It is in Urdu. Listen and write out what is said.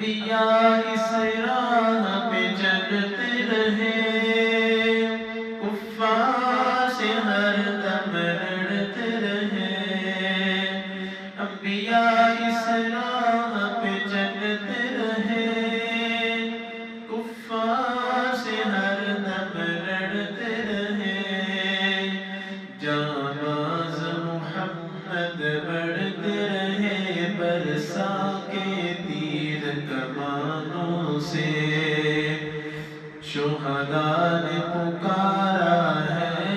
انبیاء اس راہ پہ چلتے رہے، کفار سے ہر دم لڑتے رہے۔ انبیاء اس راہ پہ چلتے رہے، کفار سے ہر دم لڑتے رہے۔ جانباز محمد بڑھتے رہے، برسا کے تیر کمانوں سے۔ شہداء نے پکارا ہے